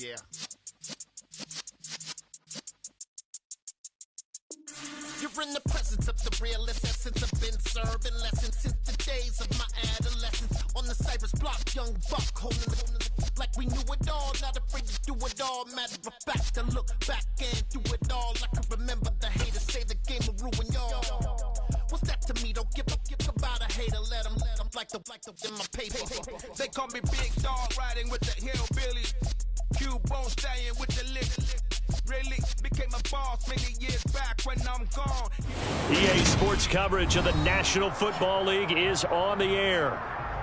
Yeah. You're in the presence of the realest essence. I've been serving lessons since the days of my adolescence. On the Cypress block, young buck holding it like we knew it all. Not afraid to do it all. Matter of fact, I look back and do it all. I can remember the haters say the game will ruin y'all. What's that to me? Don't give about a hater. Let them like the in my paper. They call me Big Dog, riding with the hillbillies. Cubone staying with the lick. Really became a boss many years back when I'm gone. EA Sports coverage of the National Football League is on the air.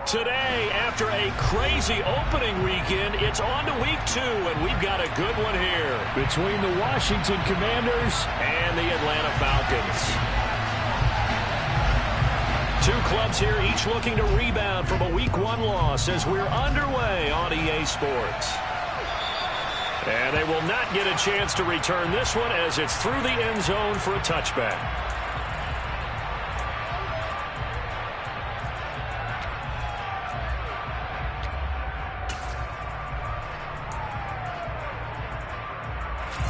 Today, after a crazy opening weekend, it's on to week 2, and we've got a good one here between the Washington Commanders and the Atlanta Falcons. Two clubs here, each looking to rebound from a Week 1 loss as we're underway on EA Sports. And they will not get a chance to return this one as it's through the end zone for a touchback.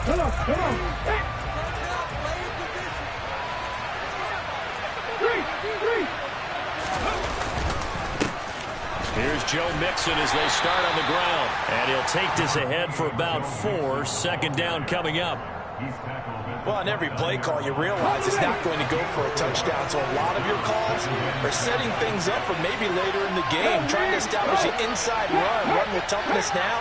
Come on. Hey. Three. Here's Joe Mixon as they start on the ground. And he'll take this ahead for about 4. Second down coming up. Well, on every play call, you realize it's not going to go for a touchdown. So a lot of your calls are setting things up for maybe later in the game, trying to establish an inside run with toughness now.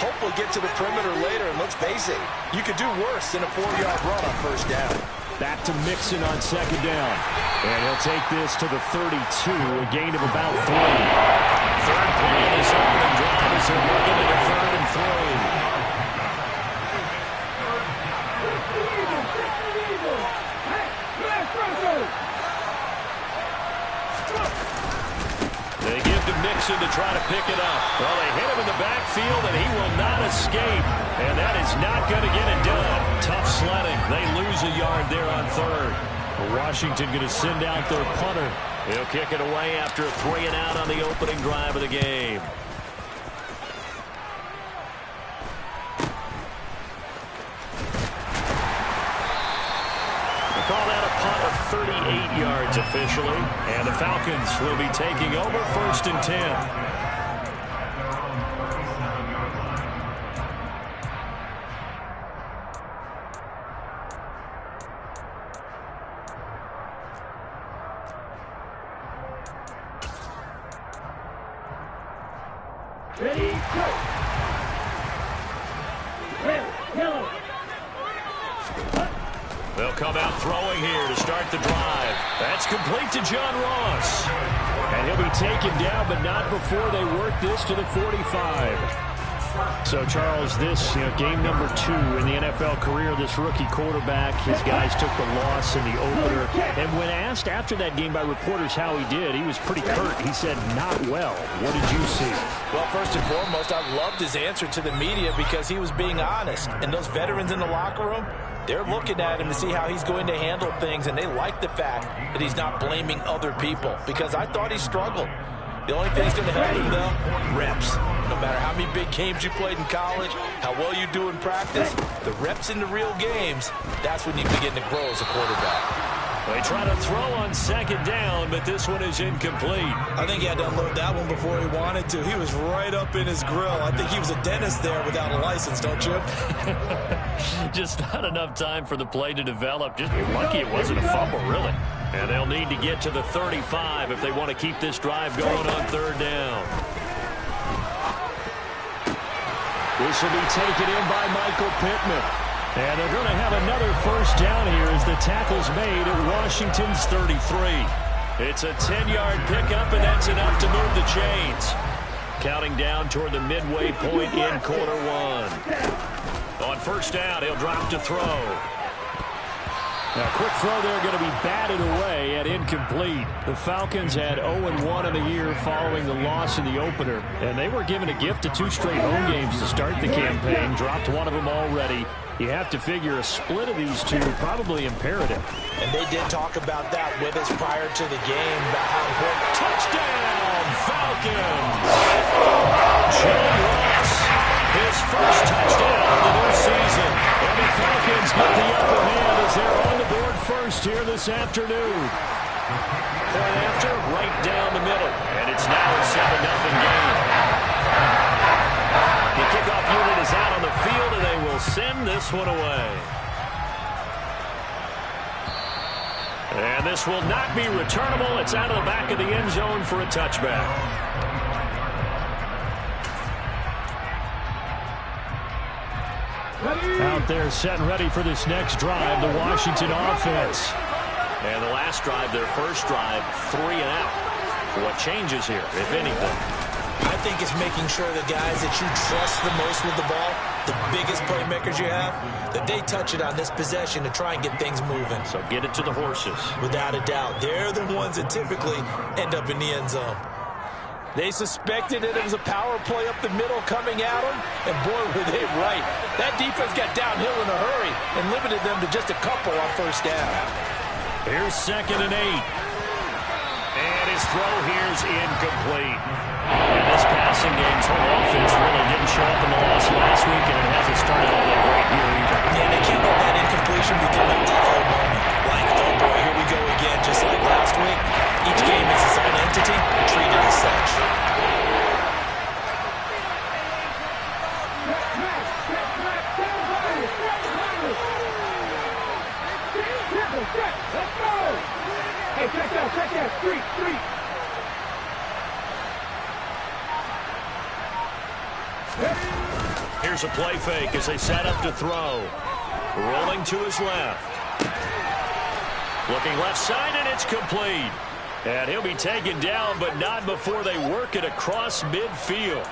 Hopefully get to the perimeter later. And let's face it, you could do worse than a 4-yard run on first down. Back to Mixon on second down. And he'll take this to the 32, a gain of about 3. Third play of this opening drive as they're looking at a 3rd and 3. They give to Mixon to try to pick it up. Well, they hit him in the backfield, and he will not escape. And that is not going to get it done. Tough sledding. They lose a yard there on 3rd. Washington going to send out their punter. He'll kick it away after a 3 and out on the opening drive of the game. They call that a punt of 38 yards officially. And the Falcons will be taking over 1st and 10. Ready, go! Yellow. They'll come out throwing here to start the drive. That's complete to John Ross. And he'll be taken down, but not before they work this to the 45. So, Charles, this game number 2 in the NFL career, this rookie quarterback, his guys took the loss in the opener. And when asked after that game by reporters how he did, he was pretty curt. He said, not well. What did you see? Well, first and foremost, I loved his answer to the media because he was being honest. And those veterans in the locker room, they're looking at him to see how he's going to handle things, and they like the fact that he's not blaming other people because I thought he struggled. The only thing that's going to help him, though, reps. No matter how many big games you played in college, how well you do in practice, the reps in the real games, that's when you begin to grow as a quarterback. They try to throw on second down, but this one is incomplete. I think he had to unload that one before he wanted to. He was right up in his grill. I think he was a dentist there without a license, don't you? Just not enough time for the play to develop. Just lucky it wasn't a fumble, really. And they'll need to get to the 35 if they want to keep this drive going on 3rd down. This will be taken in by Michael Pittman. And they're going to have another first down here as the tackle's made at Washington's 33. It's a 10-yard pickup, and that's enough to move the chains. Counting down toward the midway point in quarter 1. On first down, he'll drop to throw. Now, quick throw there going to be batted away at incomplete. The Falcons had 0-1 in the year following the loss in the opener, and they were given a gift of 2 straight home games to start the campaign. Dropped one of them already. You have to figure a split of these two probably imperative. And they did talk about that with us prior to the game, about how important. Touchdown, Falcons! John Ross, his first touchdown first here this afternoon. Point after, right down the middle. And it's now a 7-0 game. The kickoff unit is out on the field, and they will send this one away. And this will not be returnable. It's out of the back of the end zone for a touchback. Out there set and ready for this next drive, the Washington offense. And the last drive, their first drive, 3 and out. What changes here, if anything? I think it's making sure the guys that you trust the most with the ball, the biggest playmakers you have, that they touch it on this possession to try and get things moving. So get it to the horses. Without a doubt. They're the ones that typically end up in the end zone. They suspected it was a power play up the middle coming at them, and boy, were they right. That defense got downhill in a hurry and limited them to just a couple on first down. Here's 2nd and 8. And his throw here's incomplete. And this passing game's whole offense really didn't show up in the loss last week, and it hasn't started all that great here either. Yeah, they can't let that incompletion become a dull moment. Like, oh boy, here we go again, just like last week. Each game is its own entity, treated as such. Let's go! Hey, check that, street. Here's a play fake as they set up to throw. Rolling to his left. Looking left side, and it's complete. And he'll be taken down, but not before they work it across midfield.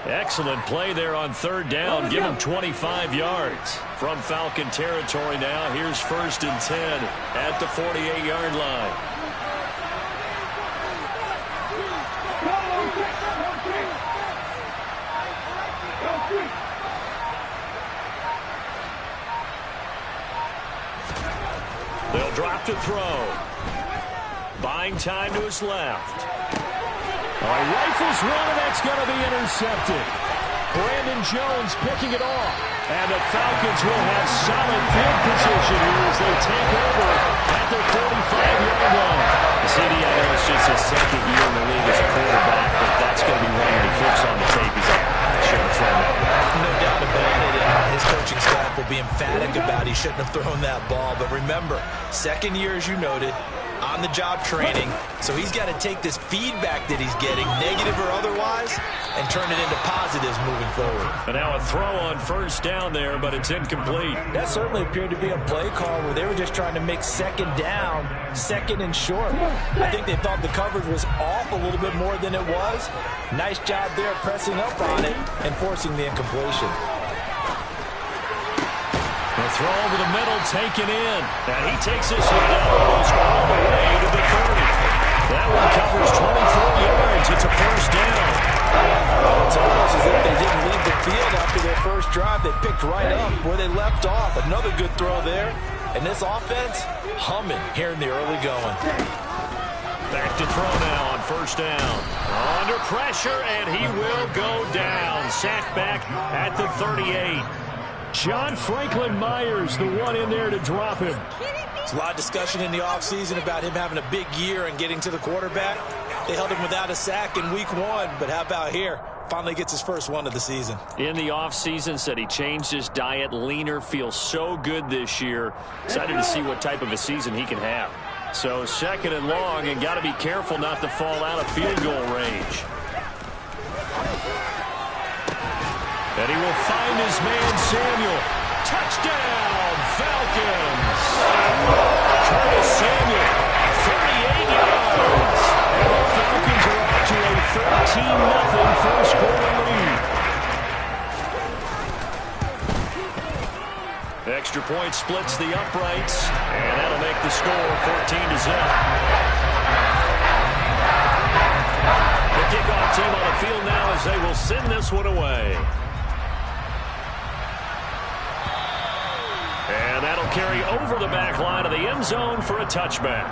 Excellent play there on 3rd down. Give him 25 yards. From Falcon territory now, here's 1st and 10 at the 48-yard line. They'll drop to throw. Buying time to his left. Rifles one, and that's going to be intercepted. Brandon Jones picking it off. And the Falcons will have solid field position here as they take over at their 45-yard line. CD, I know it's just his 2nd year in the league as a quarterback, but that's going to be one when he flips on the tape. He's like, I should have thrown that. No doubt about it, and his coaching staff will be emphatic about he shouldn't have thrown that ball. But remember, 2nd year, as you noted, on-the-job training, so he's got to take this feedback that he's getting, negative or otherwise, and turn it into positives moving forward. And now a throw on 1st down there, but it's incomplete. That certainly appeared to be a play call where they were just trying to make 2nd down, 2nd and short. I think they thought the coverage was off a little bit more than it was. Nice job there pressing up on it and forcing the incompletion. The throw over the middle, taken in. And he takes this one down almost all the way to the 30. That one covers 24 yards. It's a 1st down. It's almost as if they didn't leave the field after their first drive. They picked right up where they left off. Another good throw there. And this offense, humming here in the early going. Back to throw now on 1st down. Under pressure, and he will go down. Sacked back at the 38. John Franklin Myers, the one in there to drop him. There's a lot of discussion in the offseason about him having a big year and getting to the quarterback. They held him without a sack in week 1, but how about here? Finally gets his first one of the season. In the offseason, said he changed his diet, leaner, feels so good this year. Excited to see what type of a season he can have. So 2nd and long, and got to be careful not to fall out of field goal range. And he will find his man, Samuel. Touchdown, Falcons! Curtis Samuel, 38 yards. And the Falcons are off to a 13-0 first quarter lead. Extra point splits the uprights, and that'll make the score 14-0. The kickoff team on the field now as they will send this one away. And that'll carry over the back line of the end zone for a touchback.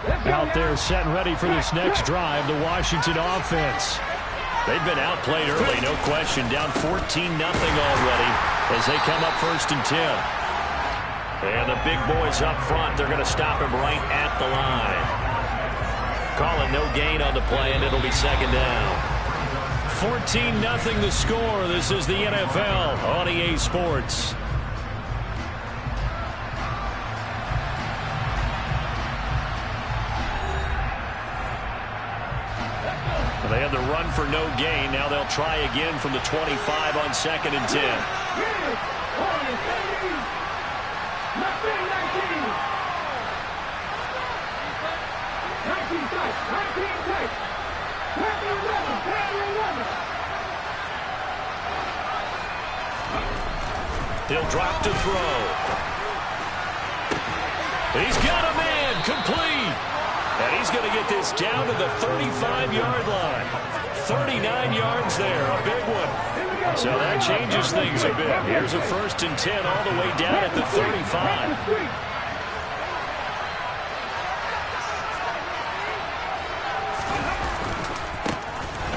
Out there set and ready for this next drive, the Washington offense. They've been outplayed early, no question. Down 14-0 already as they come up 1st and 10. And the big boys up front, they're going to stop him right at the line. Call it no gain on the play, and it'll be 2nd down. 14-0 the score. This is the NFL on EA Sports. They had the run for no gain. Now they'll try again from the 25 on 2nd and 10. He'll drop to throw. He's got a man, complete. And he's going to get this down to the 35-yard line. 39 yards there, a big one. So that changes things a bit. Here's a 1st and 10 all the way down at the 35.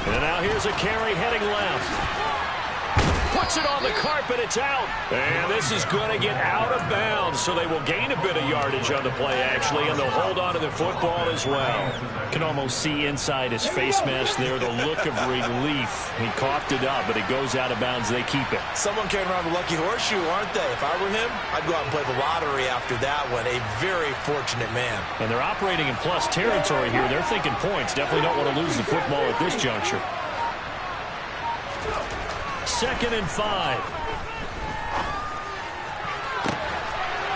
And now here's a carry heading left. Puts it on the carpet, it's out. And this is going to get out of bounds, so they will gain a bit of yardage on the play, actually, and they'll hold on to the football as well. Can almost see inside his face mask there the look of relief. He coughed it up, but it goes out of bounds. They keep it. Someone carrying around the lucky horseshoe, aren't they? If I were him, I'd go out and play the lottery after that one. A very fortunate man. And they're operating in plus territory here. They're thinking points. Definitely don't want to lose the football at this juncture. 2nd and 5.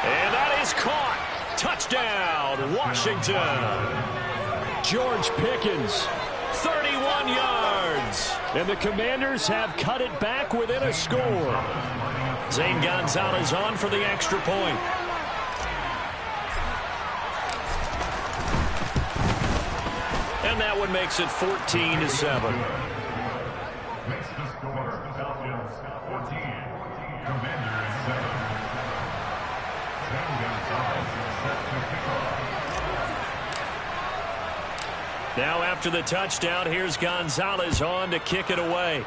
And that is caught. Touchdown, Washington. George Pickens, 31 yards. And the Commanders have cut it back within a score. Zane Gonzalez on for the extra point. And that one makes it 14-7. Now after the touchdown, here's Gonzalez on to kick it away.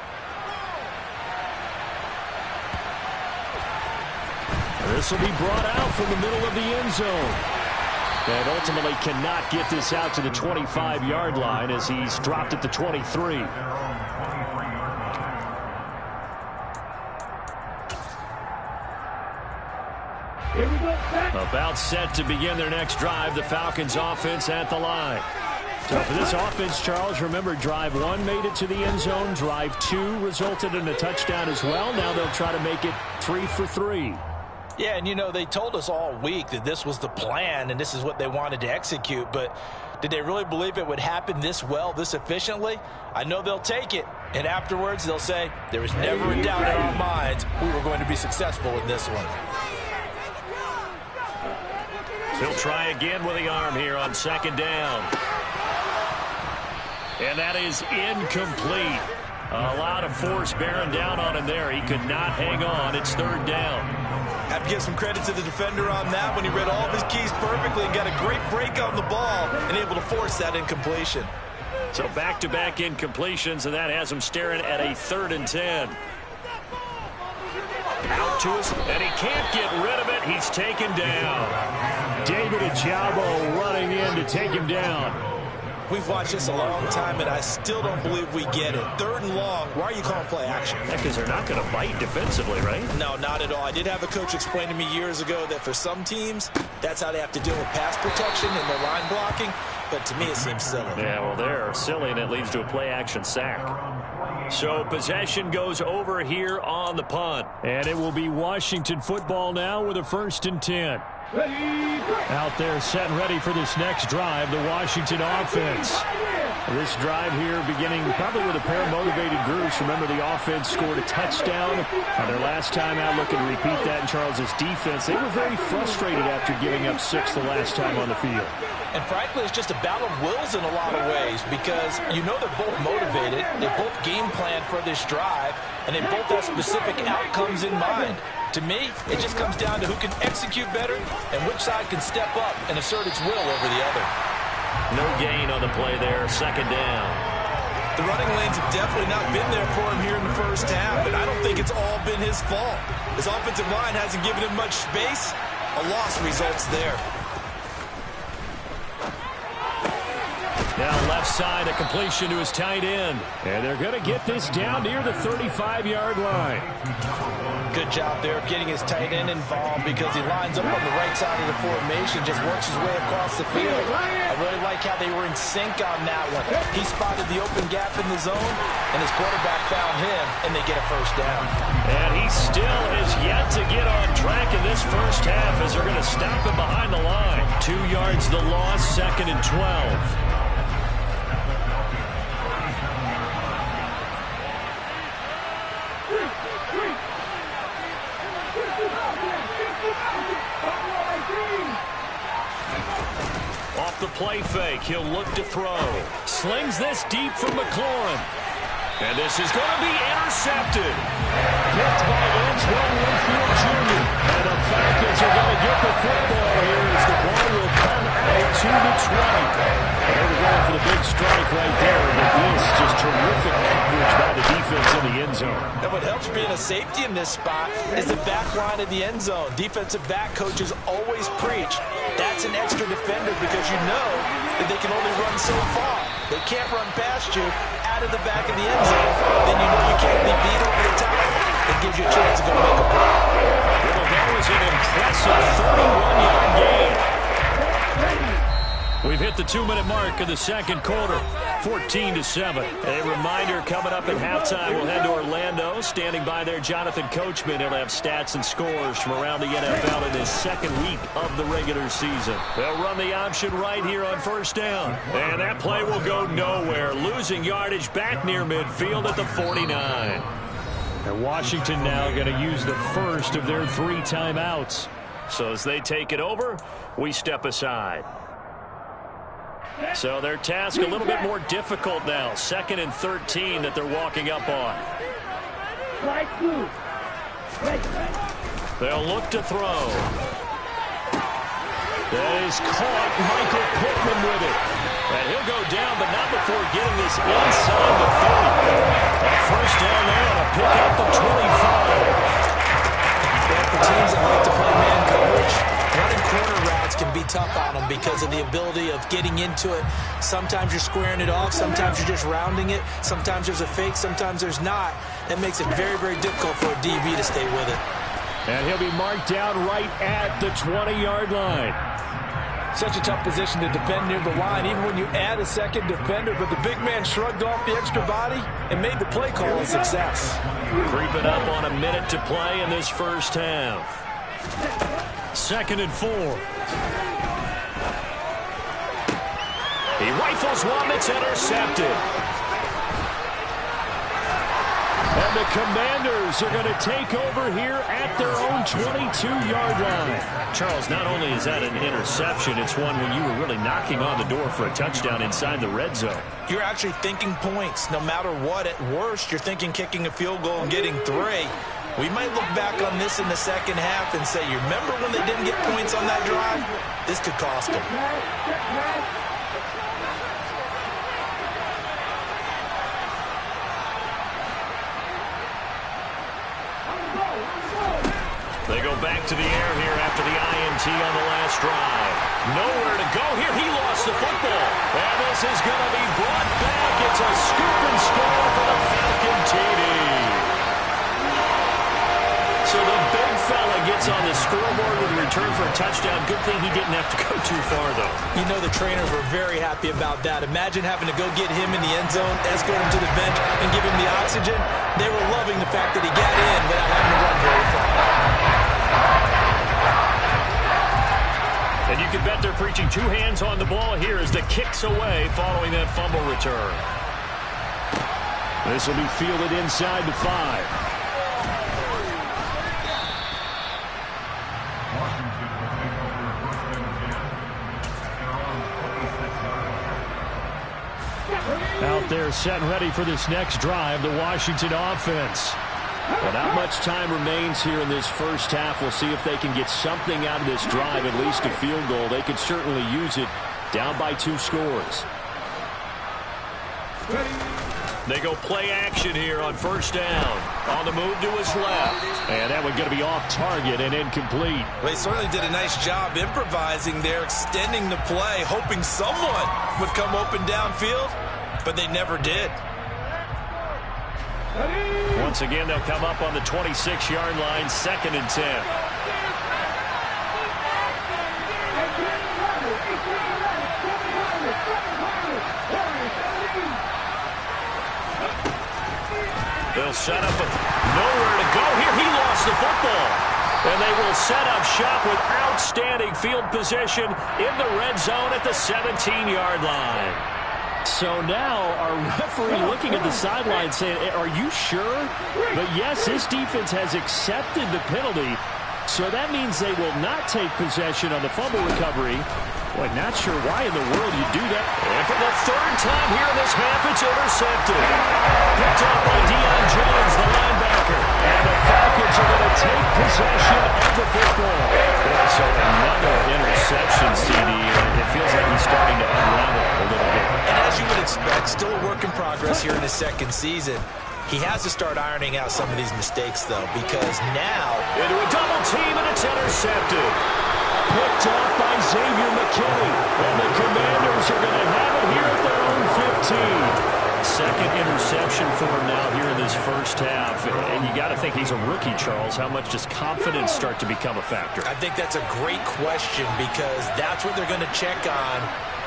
This will be brought out from the middle of the end zone. And ultimately cannot get this out to the 25-yard line as he's dropped at the 23. About set to begin their next drive, the Falcons offense at the line. So for this offense, Charles, remember drive 1 made it to the end zone. Drive 2 resulted in a touchdown as well. Now they'll try to make it 3 for 3. Yeah, and you know, they told us all week that this was the plan and this is what they wanted to execute, but did they really believe it would happen this well, this efficiently? I know they'll take it, and afterwards they'll say, there was never a doubt in our minds we were going to be successful in this one. He'll try again with the arm here on 2nd down. And that is incomplete. A lot of force bearing down on him there. He could not hang on. It's 3rd down. Have to give some credit to the defender on that when he read all of his keys perfectly and got a great break on the ball and able to force that incompletion. So back-to-back incompletions, and that has him staring at a 3rd and 10. Out to us, and he can't get rid of it. He's taken down. David Ojabo running in to take him down. We've watched this a long time, and I still don't believe we get it. 3rd and long, why are you calling play action? Yeah, because they're not going to bite defensively, right? No, not at all. I did have a coach explain to me years ago that for some teams, that's how they have to deal with pass protection and their line blocking. But to me, it seems silly. Yeah, well, they're silly, and it leads to a play-action sack. So possession goes over here on the punt. And it will be Washington football now with a 1st and 10. Out there set and ready for this next drive, the Washington offense. This drive here beginning probably with a pair of motivated groups. Remember, the offense scored a touchdown on their last time out. Looking to repeat that in Charles's defense. They were very frustrated after giving up 6 the last time on the field. And frankly, it's just a battle of wills in a lot of ways because you know they're both motivated. They both game plan for this drive, and they both have specific outcomes in mind. To me, it just comes down to who can execute better and which side can step up and assert its will over the other. No gain on the play there. Second down. The running lanes have definitely not been there for him here in the first half, and I don't think it's all been his fault. His offensive line hasn't given him much space. A loss results there. Now left side, a completion to his tight end. And they're going to get this down near the 35-yard line. Good job there of getting his tight end involved because he lines up on the right side of the formation, just works his way across the field. I really like how they were in sync on that one. He spotted the open gap in the zone, and his quarterback found him, and they get a first down. And he still has yet to get on track in this first half as they're going to stop him behind the line. 2 yards the loss, 2nd and 12. Off the play fake, he'll look to throw. Slings this deep from McLaurin. And this is going to be intercepted. Picked by Antoine Winfield Jr. And the Falcons are going to get the football here as the ball will come out to the 20. And they were going for the big strike right there. But this just terrific coverage by the defense in the end zone. And what helps being a safety in this spot is the back line of the end zone. Defensive back coaches always preach. That's an extra defender because you know that they can only run so far. They can't run past you out of the back of the end zone. Then you know you can't be beat over the top. It gives you a chance to go make a play. Well, that was an impressive 31-yard gain. We've hit the 2-minute mark of the second quarter, 14-7. A reminder coming up at halftime, we'll head to Orlando. Standing by there, Jonathan Coachman. He'll have stats and scores from around the NFL in this second week of the regular season. They'll run the option right here on first down. And that play will go nowhere. Losing yardage back near midfield at the 49. And Washington now going to use the first of their 3 timeouts. So as they take it over, we step aside. So their task a little bit more difficult now. 2nd and 13 that they're walking up on. They'll look to throw. That is caught. Michael Pittman with it. And he'll go down, but not before getting this inside the 30. And first down there on a pick up the 25. For teams that like to play man coverage, running corner routes can be tough on them because of the ability of getting into it. Sometimes you're squaring it off. Sometimes you're just rounding it. Sometimes there's a fake. Sometimes there's not. That makes it very, very difficult for a DB to stay with it. And he'll be marked down right at the 20-yard line. Such a tough position to defend near the line, even when you add a second defender. But the big man shrugged off the extra body and made the play call a success. Creeping up on a minute to play in this first half. 2nd and 4. He rifles one that's intercepted. And the Commanders are going to take over here at their own 22-yard line. Charles, not only is that an interception, it's one when you were really knocking on the door for a touchdown inside the red zone. You're actually thinking points. No matter what, at worst, you're thinking kicking a field goal and getting 3. We might look back on this in the second half and say, you remember when they didn't get points on that drive? This could cost them. They go back to the air here after the INT on the last drive. Nowhere to go here. He lost the football. And this is going to be brought back. It's a scoop and score for the Falcon TD. So the big fella gets on the scoreboard with a return for a touchdown. Good thing he didn't have to go too far, though. You know the trainers were very happy about that. Imagine having to go get him in the end zone, escort him to the bench, and give him the oxygen. They were loving the fact that he got in without having to run very far. And you can bet they're preaching 2 hands on the ball here as the kick's away following that fumble return. This will be fielded inside the 5. Out there set and ready for this next drive, the Washington offense. Well, not much time remains here in this first half. We'll see if they can get something out of this drive, at least a field goal. They could certainly use it down by 2 scores. They go play action here on first down. On the move to his left. And that one going to be off target and incomplete. Well, they certainly did a nice job improvising there, extending the play, hoping someone would come open downfield, but they never did. Once again, they'll come up on the 26-yard line, 2nd and 10. They'll set up with nowhere to go here. He lost the football. And they will set up shop with outstanding field position in the red zone at the 17-yard line. So now our referee looking at the sideline saying, are you sure? But yes, his defense has accepted the penalty. So that means they will not take possession on the fumble recovery. Boy, not sure why in the world you do that. And for the 3rd time here in this half, it's intercepted. Picked up by Deion Jones, the linebacker. And the Falcons are going to take possession of the football. Boy, so another interception, CD. It feels like he's starting to unravel a little bit. And as you would expect, still a work in progress here in his 2nd season. He has to start ironing out some of these mistakes, though, because now into a double team, and it's intercepted. Picked up by Xavier McKinney. And the Commanders are going to have it here at their own 15. 2nd interception for him now here in this first half. And you got to think he's a rookie, Charles. How much does confidence start to become a factor? I think that's a great question because that's what they're going to check on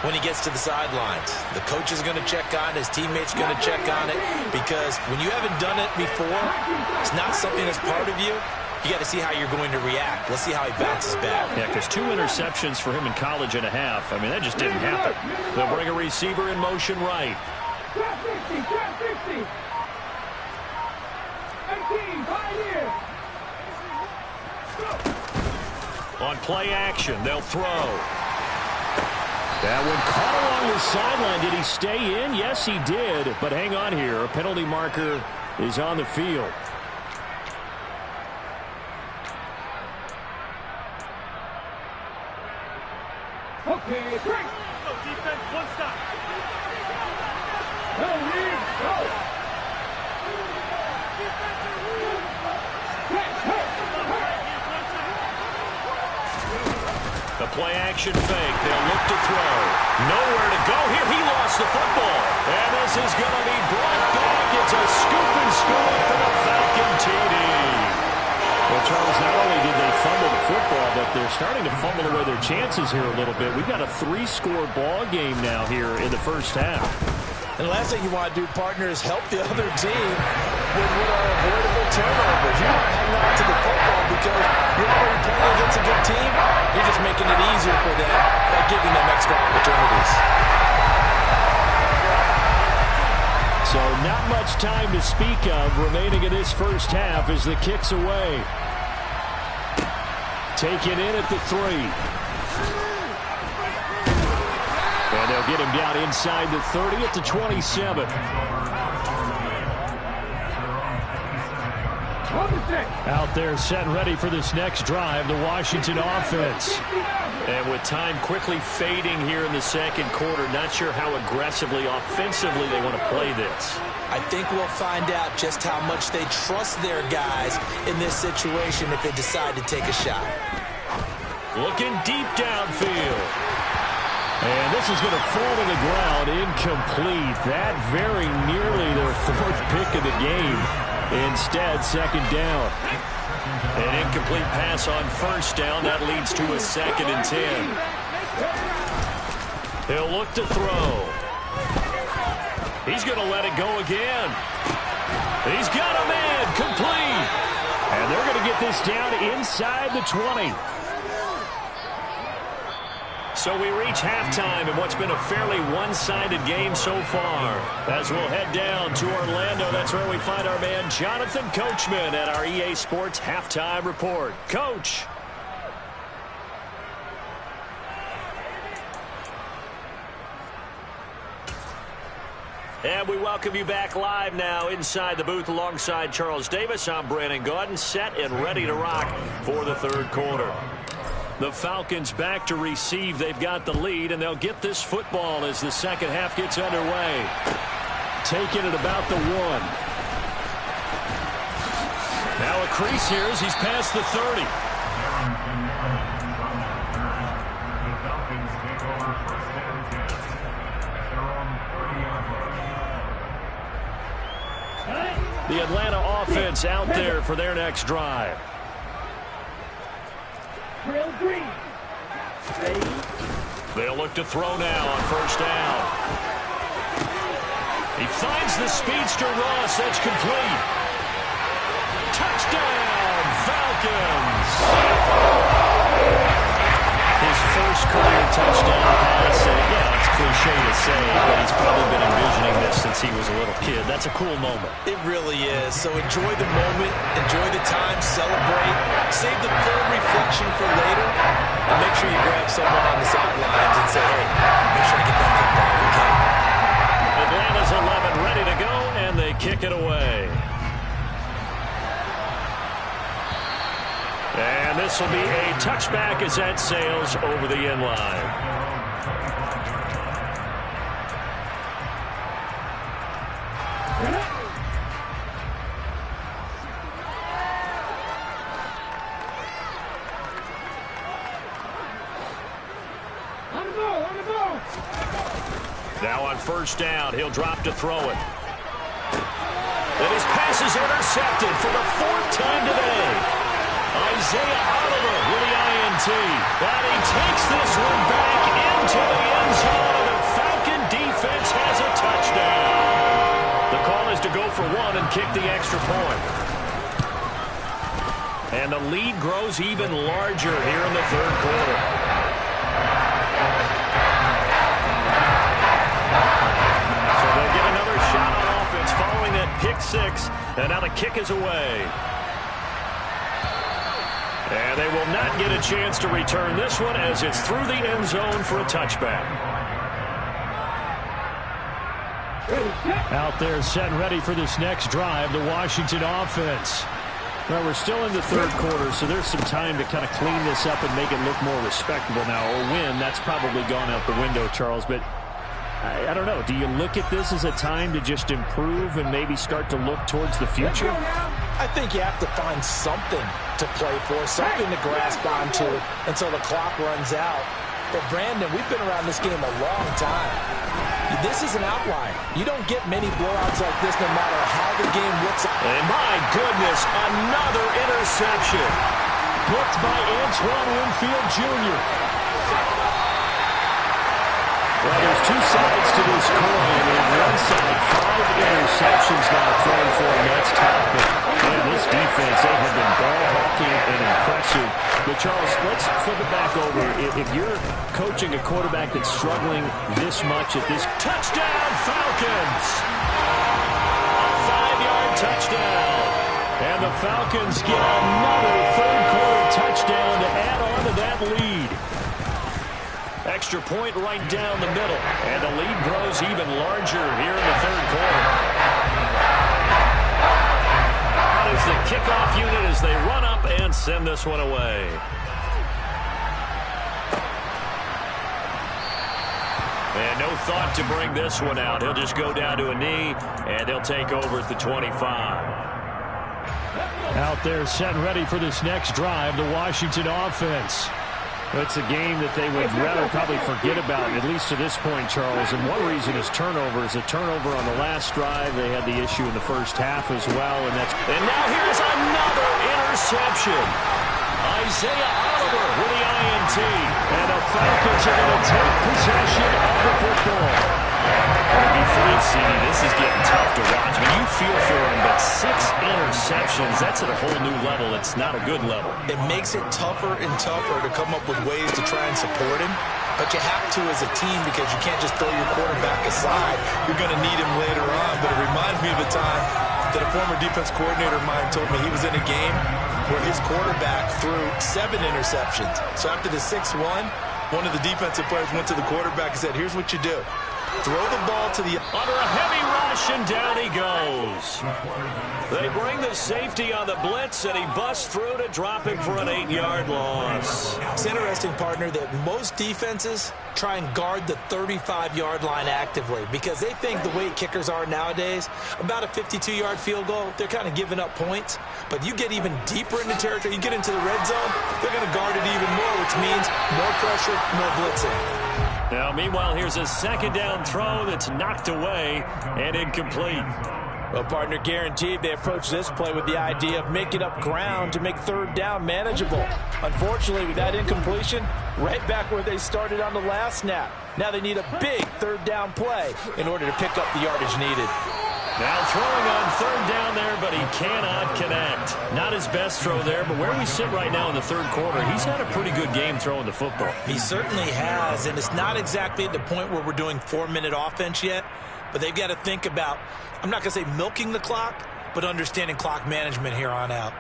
when he gets to the sidelines. The coach is going to check on it. His teammates are going to check on it because when you haven't done it before, it's not something that's part of you. You got to see how you're going to react. Let's see how he bounces back. Yeah, because 2 interceptions for him in college and a half. I mean, that just didn't happen. They'll bring a receiver in motion right. 60, 18, 5 years. On play action, they'll throw. That one caught along the sideline. Did he stay in? Yes, he did. But hang on here. A penalty marker is on the field. Okay, break. Go defense, 1 stop. Go, Reed, go. The play action fake. They'll look to throw. Nowhere to go here. He lost the football. And this is going to be brought back. It's a scoop and score for the Falcon TD. Well, Charles, not only did they fumble the football, but they're starting to fumble away their chances here a little bit. We've got a 3-score ball game now here in the first half. And the last thing you want to do, partner, is help the other team with what are avoidable turnovers. You want to hang on to the football because you're already playing against a good team. You're just making it easier for them by giving them extra opportunities. So not much time to speak of remaining in this first half as the kick's away. Taken in at the 3. And they'll get him down inside the 30 at the 27. Out there set and ready for this next drive, the Washington offense. And with time quickly fading here in the 2nd quarter, not sure how aggressively, offensively they want to play this. I think we'll find out just how much they trust their guys in this situation if they decide to take a shot. Looking deep downfield. And this is going to fall to the ground, incomplete. That very nearly their 4th pick of the game. Instead, 2nd down. An incomplete pass on 1st down. That leads to a 2nd and 10. He'll look to throw. He's going to let it go again. He's got a man, complete. And they're going to get this down inside the 20. So we reach halftime in what's been a fairly one-sided game so far. As we'll head down to Orlando, that's where we find our man Jonathan Coachman at our EA Sports Halftime Report. Coach. And we welcome you back live now inside the booth alongside Charles Davis. I'm Brandon Gaudin, set and ready to rock for the 3rd quarter. The Falcons back to receive. They've got the lead, and they'll get this football as the second half gets underway. Taking it about the 1. Now a crease here as he's past the 30. The Atlanta offense out there for their next drive. They'll look to throw now on first down. He finds the speedster Ross. That's complete. Touchdown, Falcons. His first career touchdown pass. Yeah, it's cliche to say, but he's probably been envisioning this since he was a little kid. That's a cool moment. It really is. So enjoy the moment, enjoy the time, celebrate, save the full reflection for later, and make sure you grab someone on the sidelines and say, hey, make sure I get that football, okay? Atlanta's 11 ready to go, and they kick it away. And this will be a touchback as that sails over the end line. Now on first down, he'll drop to throw it. And his pass is intercepted for the 4th time today. Isaiah Oliver with the INT. And he takes this one back into the end zone. The Falcon defense has a touchdown. The call is to go for 1 and kick the extra point. And the lead grows even larger here in the 3rd quarter. So they'll get another shot on offense following that pick 6. And now the kick is away. And they will not get a chance to return this one as it's through the end zone for a touchback. Out there set and ready for this next drive, the Washington offense. Well, we're still in the 3rd quarter, so there's some time to kind of clean this up and make it look more respectable now. Or win, that's probably gone out the window, Charles. But I don't know. Do you look at this as a time to just improve and maybe start to look towards the future? I think you have to find something to play for, something to grasp onto until the clock runs out. But, Brandon, we've been around this game a long time. This is an outlier. You don't get many blowouts like this no matter how the game looks. And, my goodness, another interception. Blocked by Antoine Winfield Jr. Well, there's 2 sides to this coin. On one side, 5 interceptions now thrown for him. That's tough. But this defense, they have been ball-hawking and impressive. But, Charles, let's flip it back over. If you're coaching a quarterback that's struggling this much at this touchdown, Falcons! A 5-yard touchdown. And the Falcons get another 3rd quarter touchdown to add on to that lead. Extra point right down the middle. And the lead grows even larger here in the 3rd quarter. That is the kickoff unit as they run up and send this one away. And no thought to bring this one out. He'll just go down to a knee, and they'll take over at the 25. Out there set and ready for this next drive, the Washington offense. It's a game that they would rather probably forget about, at least to this point, Charles. And one reason is turnovers. A turnover on the last drive. They had the issue in the first half as well. And now here's another interception. Isaiah Oliver with the INT. And the Falcons are going to take possession of the football. This is getting tough to watch. I mean, you feel for him, but 6 interceptions, that's at a whole new level. It's not a good level. It makes it tougher and tougher to come up with ways to try and support him. But you have to as a team because you can't just throw your quarterback aside. You're going to need him later on. But it reminds me of a time that a former defense coordinator of mine told me he was in a game where his quarterback threw 7 interceptions. So after the 6-1, one of the defensive players went to the quarterback and said, here's what you do. Throw the ball to the... Under a heavy rush, and down he goes. They bring the safety on the blitz, and he busts through to drop him for an 8-yard loss. It's interesting, partner, that most defenses try and guard the 35-yard line actively because they think the way kickers are nowadays, about a 52-yard field goal, they're kind of giving up points. But you get even deeper into territory, you get into the red zone, they're going to guard it even more, which means more pressure, more blitzing. Now, meanwhile, here's a second down throw that's knocked away and incomplete. Well, partner, guaranteed they approach this play with the idea of making up ground to make third down manageable. Unfortunately, with that incompletion, right back where they started on the last snap. Now they need a big third down play in order to pick up the yardage needed. Now throwing on third down there, but he cannot connect. Not his best throw there, but where we sit right now in the third quarter, he's had a pretty good game throwing the football. He certainly has, and it's not exactly at the point where we're doing 4-minute offense yet, but they've got to think about, I'm not going to say milking the clock, but understanding clock management here on out.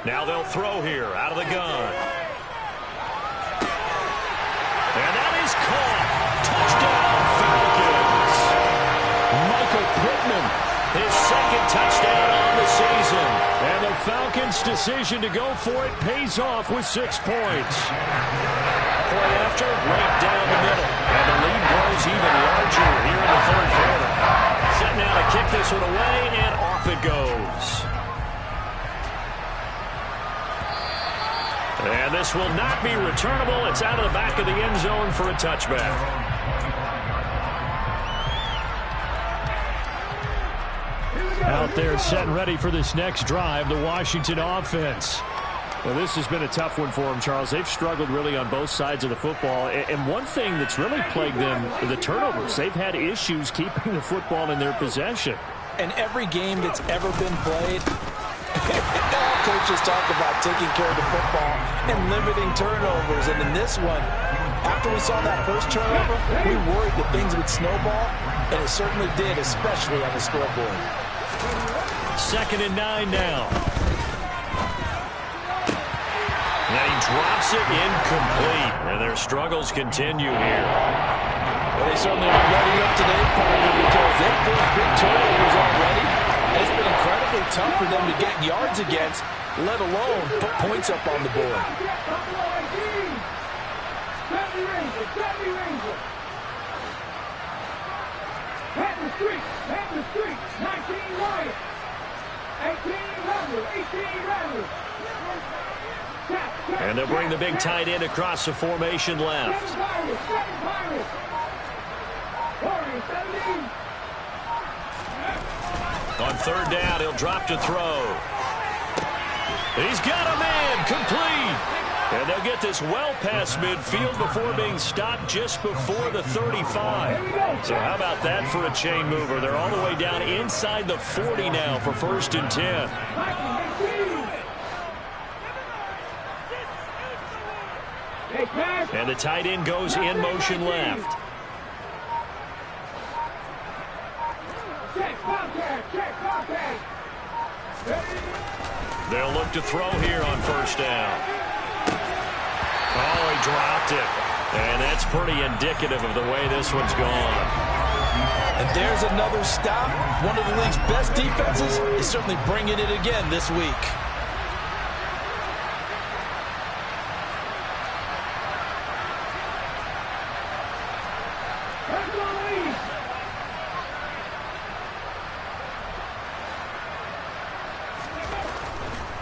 Now they'll throw here out of the gun. And that is caught. Touchdown, Falcons. Michael Pittman, his second touchdown on the season. And the Falcons' decision to go for it pays off with 6 points. Play after, right down the middle. And the lead grows even larger here in the third quarter. Setting out to kick this one away, and off it goes. And this will not be returnable. It's out of the back of the end zone for a touchback. Out there set and ready for this next drive, the Washington offense. Well, this has been a tough one for them, Charles. They've struggled really on both sides of the football. And one thing that's really plagued them, the turnovers. They've had issues keeping the football in their possession. And every game that's ever been played, all coaches talk about taking care of the football and limiting turnovers. And in this one, after we saw that first turnover, we worried that things would snowball, and it certainly did, especially on the scoreboard. 2nd and 9 now. And he drops it incomplete, and their struggles continue here. Well, they certainly aren't ready up today, partner, because they've faced big turnovers already. It's been incredibly tough for them to get yards against, let alone put points up on the board. And they'll bring the big tight end across the formation left. On third down, he'll drop to throw. He's got a man, complete. And they'll get this well past midfield before being stopped just before the 35. So how about that for a chain mover? They're all the way down inside the 40 now for 1st and 10. And the tight end goes in motion left. They'll look to throw here on 1st down. Oh, he dropped it. And that's pretty indicative of the way this one's gone. And there's another stop. One of the league's best defenses is certainly bringing it again this week.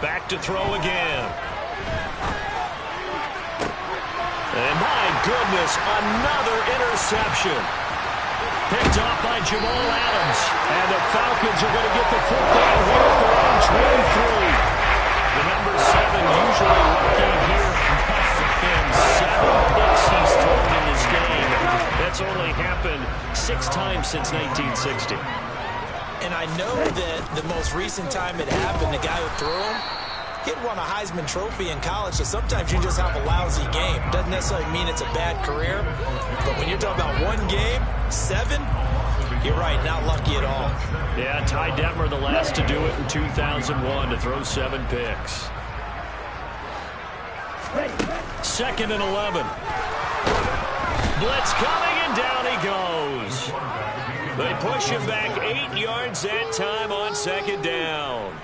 Back to throw again. And my goodness, another interception. Picked off by Jamal Adams. And the Falcons are going to get the football here at their own 23. The number 7 usually lucky here. And 7 picks he's thrown in this game. That's only happened 6 times since 1960. And I know that the most recent time it happened, the guy who threw him, He had won a Heisman Trophy in college, so sometimes you just have a lousy game. Doesn't necessarily mean it's a bad career, but when you're talking about one game, 7, you're right, not lucky at all. Yeah, Ty Detmer the last to do it in 2001 to throw 7 picks. 2nd and 11. Blitz coming, and down he goes. They push him back 8 yards that time on 2nd down.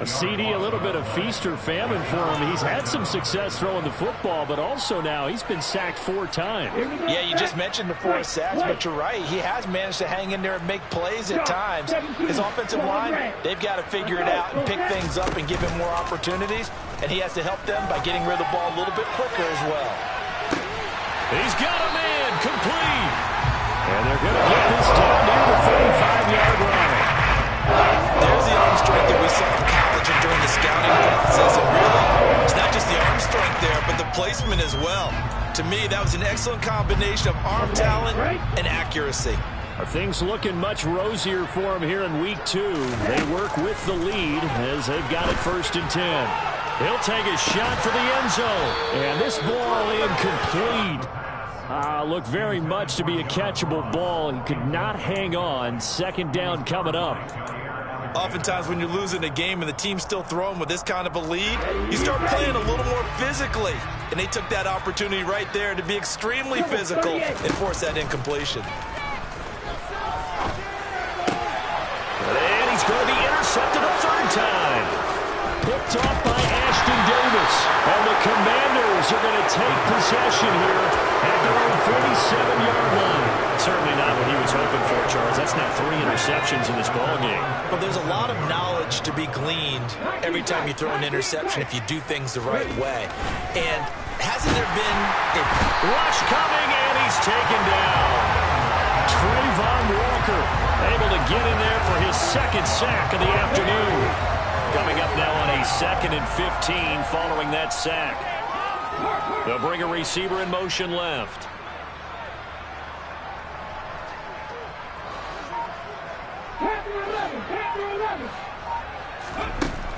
A CD, a little bit of feast or famine for him. He's had some success throwing the football, but also now he's been sacked 4 times. Yeah, you just mentioned the 4 sacks, but you're right. He has managed to hang in there and make plays at times. His offensive line, they've got to figure it out and pick things up and give him more opportunities, and he has to help them by getting rid of the ball a little bit quicker as well. He's got a man complete. And they're going to get this down near the 45-yard line. There's the arm strength that we saw in college and during the scouting process. And really, it's not just the arm strength there, but the placement as well. To me, that was an excellent combination of arm talent and accuracy. Are things looking much rosier for him here in week 2? They work with the lead as they've got it 1st and 10. He'll take a shot for the end zone. And this ball incomplete. Looked very much to be a catchable ball. He could not hang on. 2nd down coming up. Oftentimes when you're losing a game and the team's still throwing with this kind of a lead, you start playing a little more physically. And they took that opportunity right there to be extremely physical and force that incompletion. And he's going to be intercepted a 3rd time. Picked off by Ashton Davis. And the Commanders are going to take possession here at their own 47-yard line. Certainly not what he was hoping for, Charles. That's now 3 interceptions in this ballgame. But there's a lot of knowledge to be gleaned every time you throw an interception if you do things the right way. And hasn't there been a rush coming, and he's taken down. Trayvon Walker able to get in there for his 2nd sack of the afternoon. Coming up now on a 2nd and 15 following that sack. They'll bring a receiver in motion left.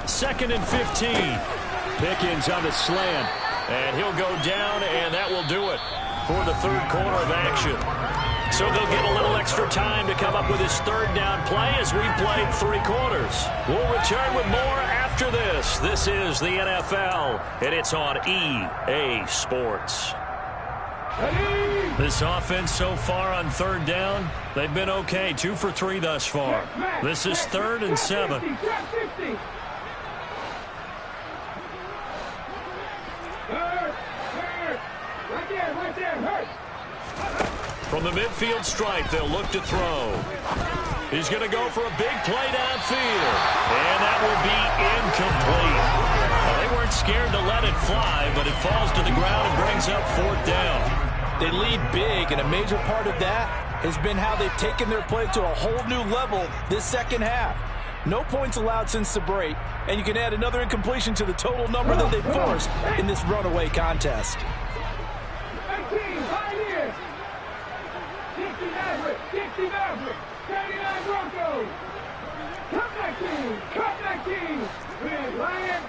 Second and 15. Pickens on the slant. And he'll go down, and that will do it for the 3rd quarter of action. So they'll get a little extra time to come up with his 3rd down play as we played 3 quarters. We'll return with more after this. This is the NFL, and it's on EA Sports. This offense so far on 3rd down, they've been okay. 2 for 3 thus far. This is 3rd and 7. From the midfield stripe, they'll look to throw. He's going to go for a big play downfield. And that will be incomplete. Well, they weren't scared to let it fly, but it falls to the ground and brings up 4th down. They lead big, and a major part of that has been how they've taken their play to a whole new level this 2nd half. No points allowed since the break, and you can add another incompletion to the total number that they forced in this runaway contest. 60 Maverick, 39 Broncos. Cut that team, with Lions.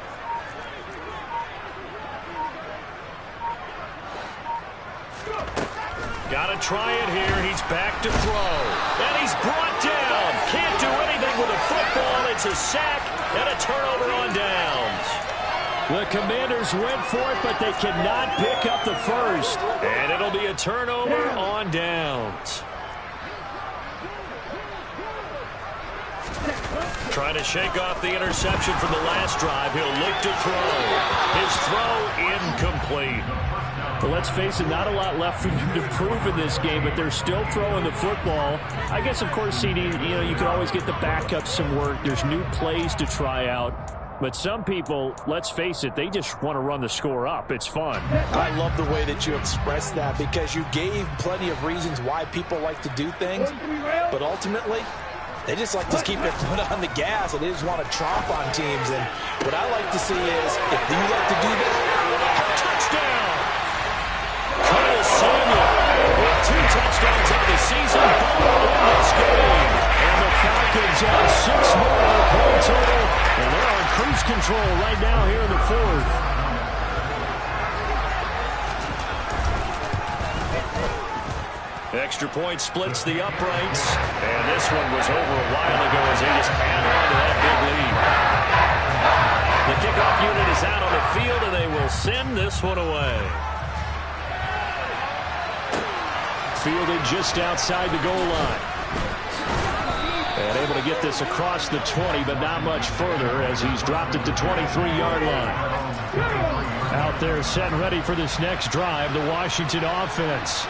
Got to try it here. He's back to throw. And he's brought down. Can't do anything with a football. It's a sack and a turnover on downs. The Commanders went for it, but they cannot pick up the 1st. And it'll be a turnover on downs. Trying to shake off the interception from the last drive. He'll look to throw. His throw incomplete. Well, let's face it, not a lot left for them to prove in this game, but they're still throwing the football. I guess, of course, CD, you can always get the backups some work. There's new plays to try out. But some people, let's face it, they just want to run the score up. It's fun. I love the way that you expressed that because you gave plenty of reasons why people like to do things. But ultimately, they just like to keep their foot on the gas, and they just want to tromp on teams. And what I like to see is, if you like to do that, touchdown! Curtis Samuel with 2 touchdowns on the season in this game. And the Falcons have 6 more point total, and they're on cruise control right now here in the fourth. Extra point splits the uprights. And this one was over a while ago as they just hang on to that big lead. The kickoff unit is out on the field, and they will send this one away. Fielded just outside the goal line. And able to get this across the 20, but not much further as he's dropped it to 23-yard line. Out there set and ready for this next drive, the Washington offense.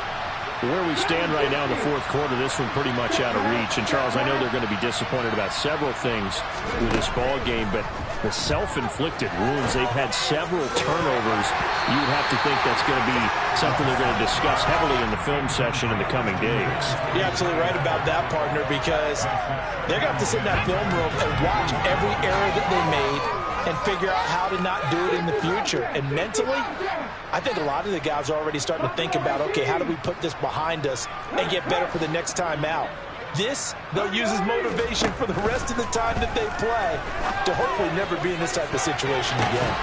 Where we stand right now in the fourth quarter, this one pretty much out of reach. And, Charles, I know they're going to be disappointed about several things with this ball game, but the self-inflicted wounds, they've had several turnovers. You would have to think that's going to be something they're going to discuss heavily in the film session in the coming days. You're absolutely right about that, partner, because they're going to have to sit in that film room and watch every error that they made and figure out how to not do it in the future. And mentally, I think a lot of the guys are already starting to think about, okay, how do we put this behind us and get better for the next time out? This, they'll use as motivation for the rest of the time that they play to hopefully never be in this type of situation again.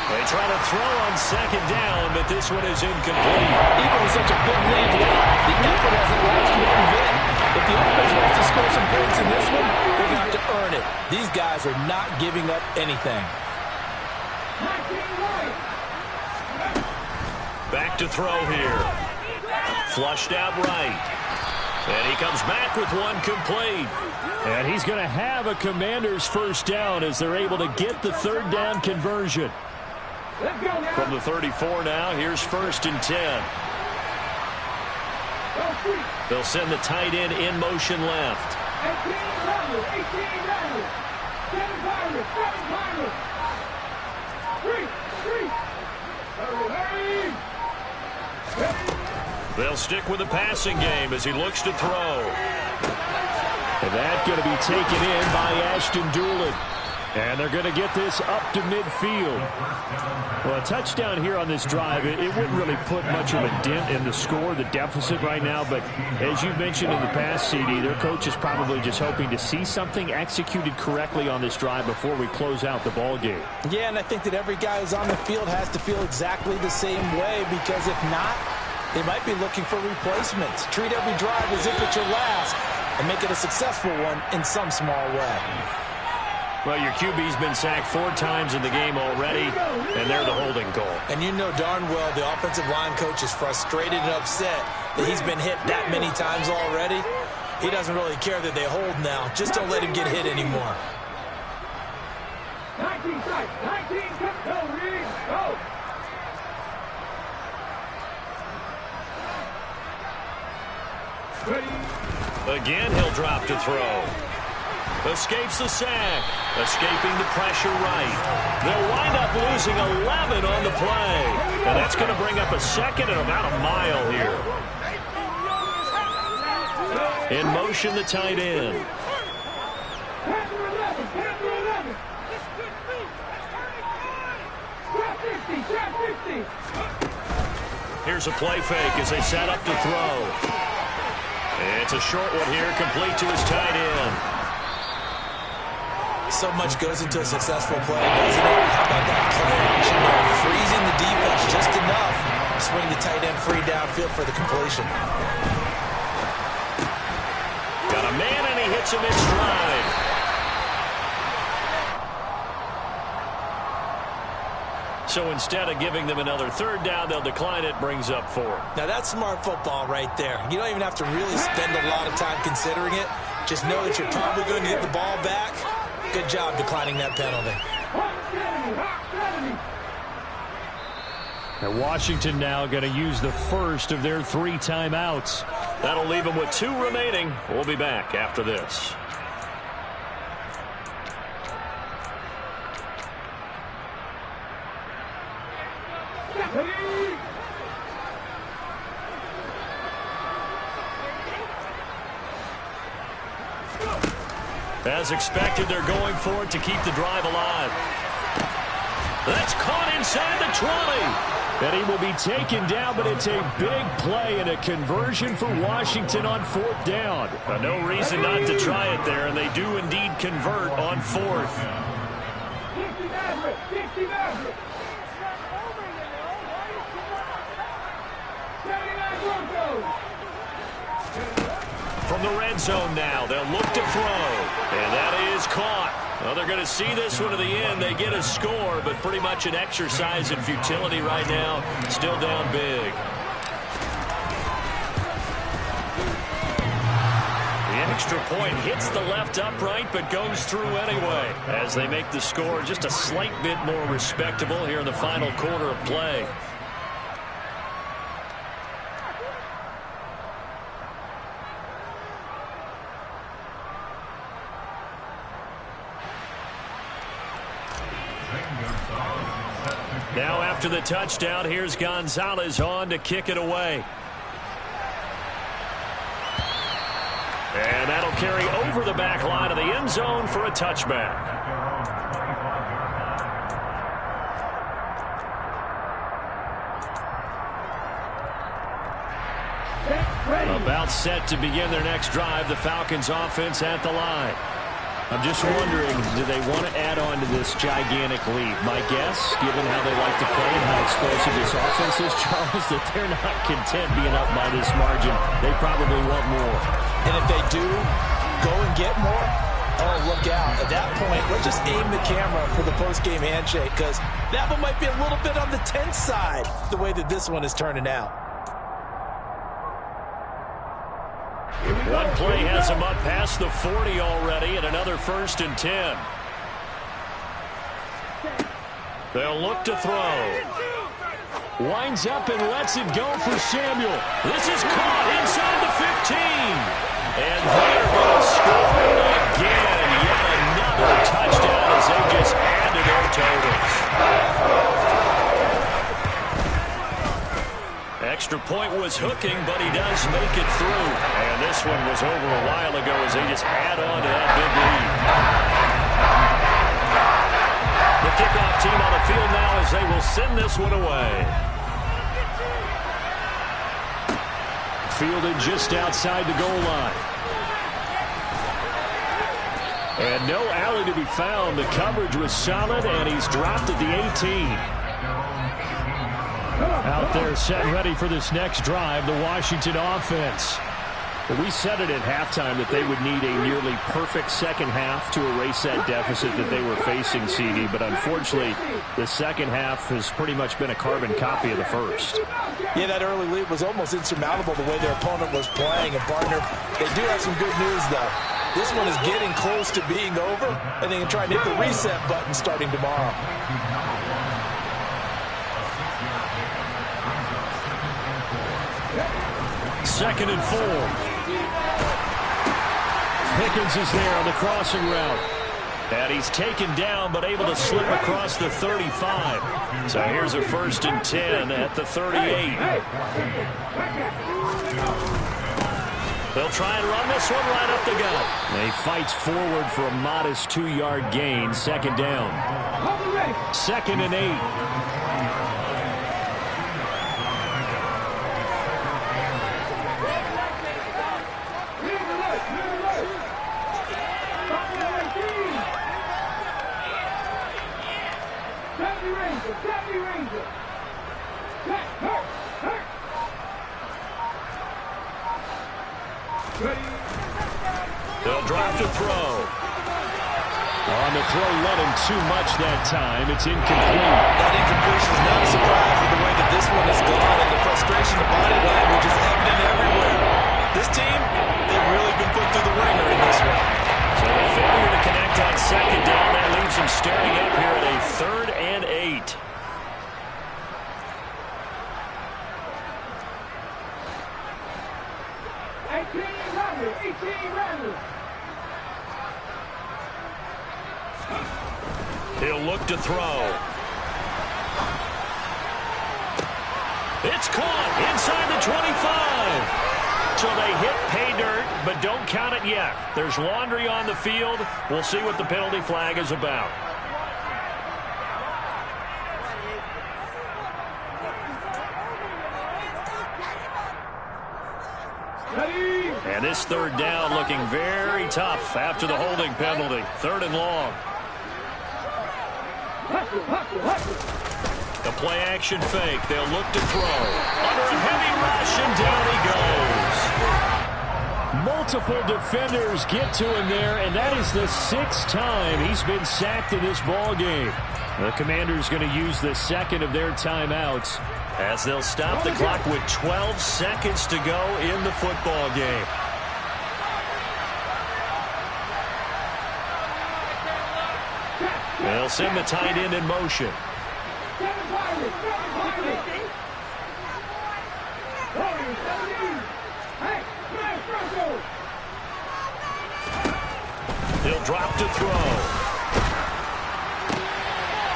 They try to throw on second down, but this one is incomplete. Even with such a big lead, the effort hasn't lasted one bit. If the offense wants to score some points in this one, they're going to have to earn it. These guys are not giving up anything. Back to throw here. Flushed out right. And he comes back with one complete. And he's going to have a Commanders first down as they're able to get the third down conversion. From the 34 now, here's 1st and 10. They'll send the tight end in motion left. 18 They'll stick with the passing game as he looks to throw. And that's going to be taken in by Ashton Dulin. And they're going to get this up to midfield. Well, a touchdown here on this drive, it wouldn't really put much of a dent in the score, the deficit right now. But as you mentioned in the past, CD, their coach is probably just hoping to see something executed correctly on this drive before we close out the ball game. Yeah, and I think that every guy who's on the field has to feel exactly the same way, because if not, they might be looking for replacements. Treat every drive as if it's your last and make it a successful one in some small way. Well, your QB's been sacked 4 times in the game already, and they're the holding goal. And you know darn well the offensive line coach is frustrated and upset that he's been hit that many times already. He doesn't really care that they hold now. Just don't let him get hit anymore. 19 strikes, 19, go, Reed, go! Again, he'll drop to throw. Escapes the sack. Escaping the pressure right. They'll wind up losing 11 on the play. And that's going to bring up a second and about a mile here. In motion, the tight end. Here's a play fake as they set up to throw. It's a short one here, complete to his tight end. So much goes into a successful play, doesn't it? How about that play action there? Freezing the defense just enough to swing the tight end free downfield for the completion. Got a man, and he hits him in stride. So instead of giving them another third down, they'll decline it, brings up 4. Now that's smart football right there. You don't even have to really spend a lot of time considering it. Just know that you're probably going to get the ball back. Good job declining that penalty. And Washington now going to use the first of their 3 timeouts. That'll leave them with 2 remaining. We'll be back after this. As expected, they're going for it to keep the drive alive. That's caught inside the 20. And he will be taken down, but it's a big play and a conversion for Washington on 4th down. No reason not to try it there, and they do indeed convert on 4th. From the red zone now, they'll look to throw. And that is caught. Well, they're going to see this one to the end. They get a score, but pretty much an exercise in futility right now. Still down big. The extra point hits the left upright, but goes through anyway. As they make the score just a slight bit more respectable here in the final quarter of play. Now after the touchdown, here's Gonzalez on to kick it away. And that'll carry over the back line of the end zone for a touchback. About set to begin their next drive, the Falcons offense at the line. I'm just wondering, do they want to add on to this gigantic lead? My guess, given how they like to play and how explosive this offense is, Charles, that they're not content being up by this margin. They probably want more. And if they do go and get more, oh, look out. At that point, let's just aim the camera for the post-game handshake, because that one might be a little bit on the tense side, the way that this one is turning out. One play has him up past the 40 already, and another 1st and 10. They'll look to throw. Winds up and lets it go for Samuel. This is caught inside the 15. And they're going to score again. Yet another touchdown as they just add to their totals. Extra point was hooking, but he does make it through. And this one was over a while ago as they just add on to that big lead. The kickoff team on the field now as they will send this one away. Fielded just outside the goal line. And no alley to be found. The coverage was solid, and he's dropped at the 18. Out there set ready for this next drive, the Washington offense. Well, we said it at halftime that they would need a nearly perfect second half to erase that deficit that they were facing, CD. But unfortunately, the second half has pretty much been a carbon copy of the first. Yeah, that early lead was almost insurmountable the way their opponent was playing. And, partner, they do have some good news, though. This one is getting close to being over, and they can try and hit the reset button starting tomorrow. 2nd and 4. Pickens is there on the crossing route. And he's taken down, but able to slip across the 35. So here's a 1st and 10 at the 38. They'll try and run this one right up the gut. And he fights forward for a modest 2-yard gain. 2nd down. 2nd and 8. They'll drop to throw. On the throw, let him too much that time. It's incomplete. That incompletion is not a surprise with the way that this one has gone, and the frustration, the body language is evident everywhere. This team, they've really been put through the ringer in this one. So the failure to connect on 2nd down, that leaves them staring up here at a 3rd and 8. He'll look to throw. It's caught inside the 25. So they hit pay dirt, but don't count it yet. There's laundry on the field. We'll see what the penalty flag is about. And this 3rd down looking very tough after the holding penalty. 3rd and long. The play action fake. They'll look to throw. Under a heavy rush, and down he goes. Multiple defenders get to him there, and that is the 6th time he's been sacked in this ball game. The Commanders going to use the second of their timeouts as they'll stop the clock with 12 seconds to go in the football game. They'll send the tight end in motion. He'll drop to throw.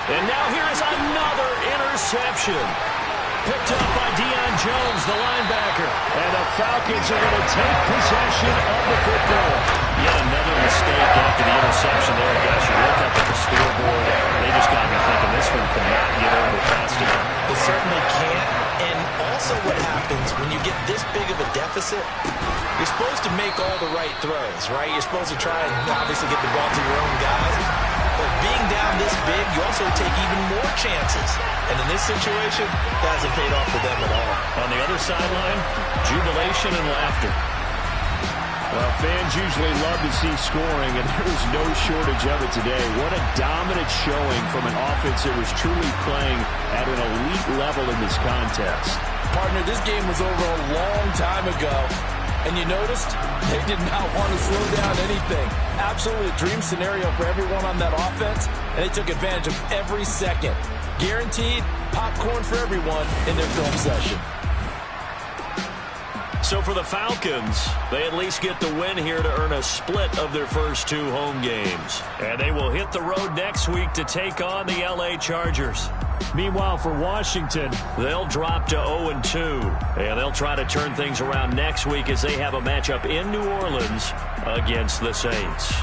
And now here is another interception. Picked up by Deion Jones, the linebacker. And the Falcons are going to take possession of the football. Yet another mistake after the interception there. I guess you look up at the scoreboard. They just got to be thinking this one cannot get over fast enough. It certainly can't. And also what happens when you get this big of a deficit, you're supposed to make all the right throws, right? You're supposed to try and obviously get the ball to your own guys. But being down this big, you also take even more chances. And in this situation, that hasn't paid off for them at all. On the other sideline, jubilation and laughter. Well, fans usually love to see scoring, and there was no shortage of it today. What a dominant showing from an offense that was truly playing at an elite level in this contest. Partner, this game was over a long time ago. And you noticed they did not want to slow down anything. Absolutely a dream scenario for everyone on that offense, and they took advantage of every second. Guaranteed popcorn for everyone in their film session. So for the Falcons, they at least get the win here to earn a split of their first 2 home games. And they will hit the road next week to take on the LA Chargers. Meanwhile, for Washington, they'll drop to 0-2. And they'll try to turn things around next week as they have a matchup in New Orleans against the Saints.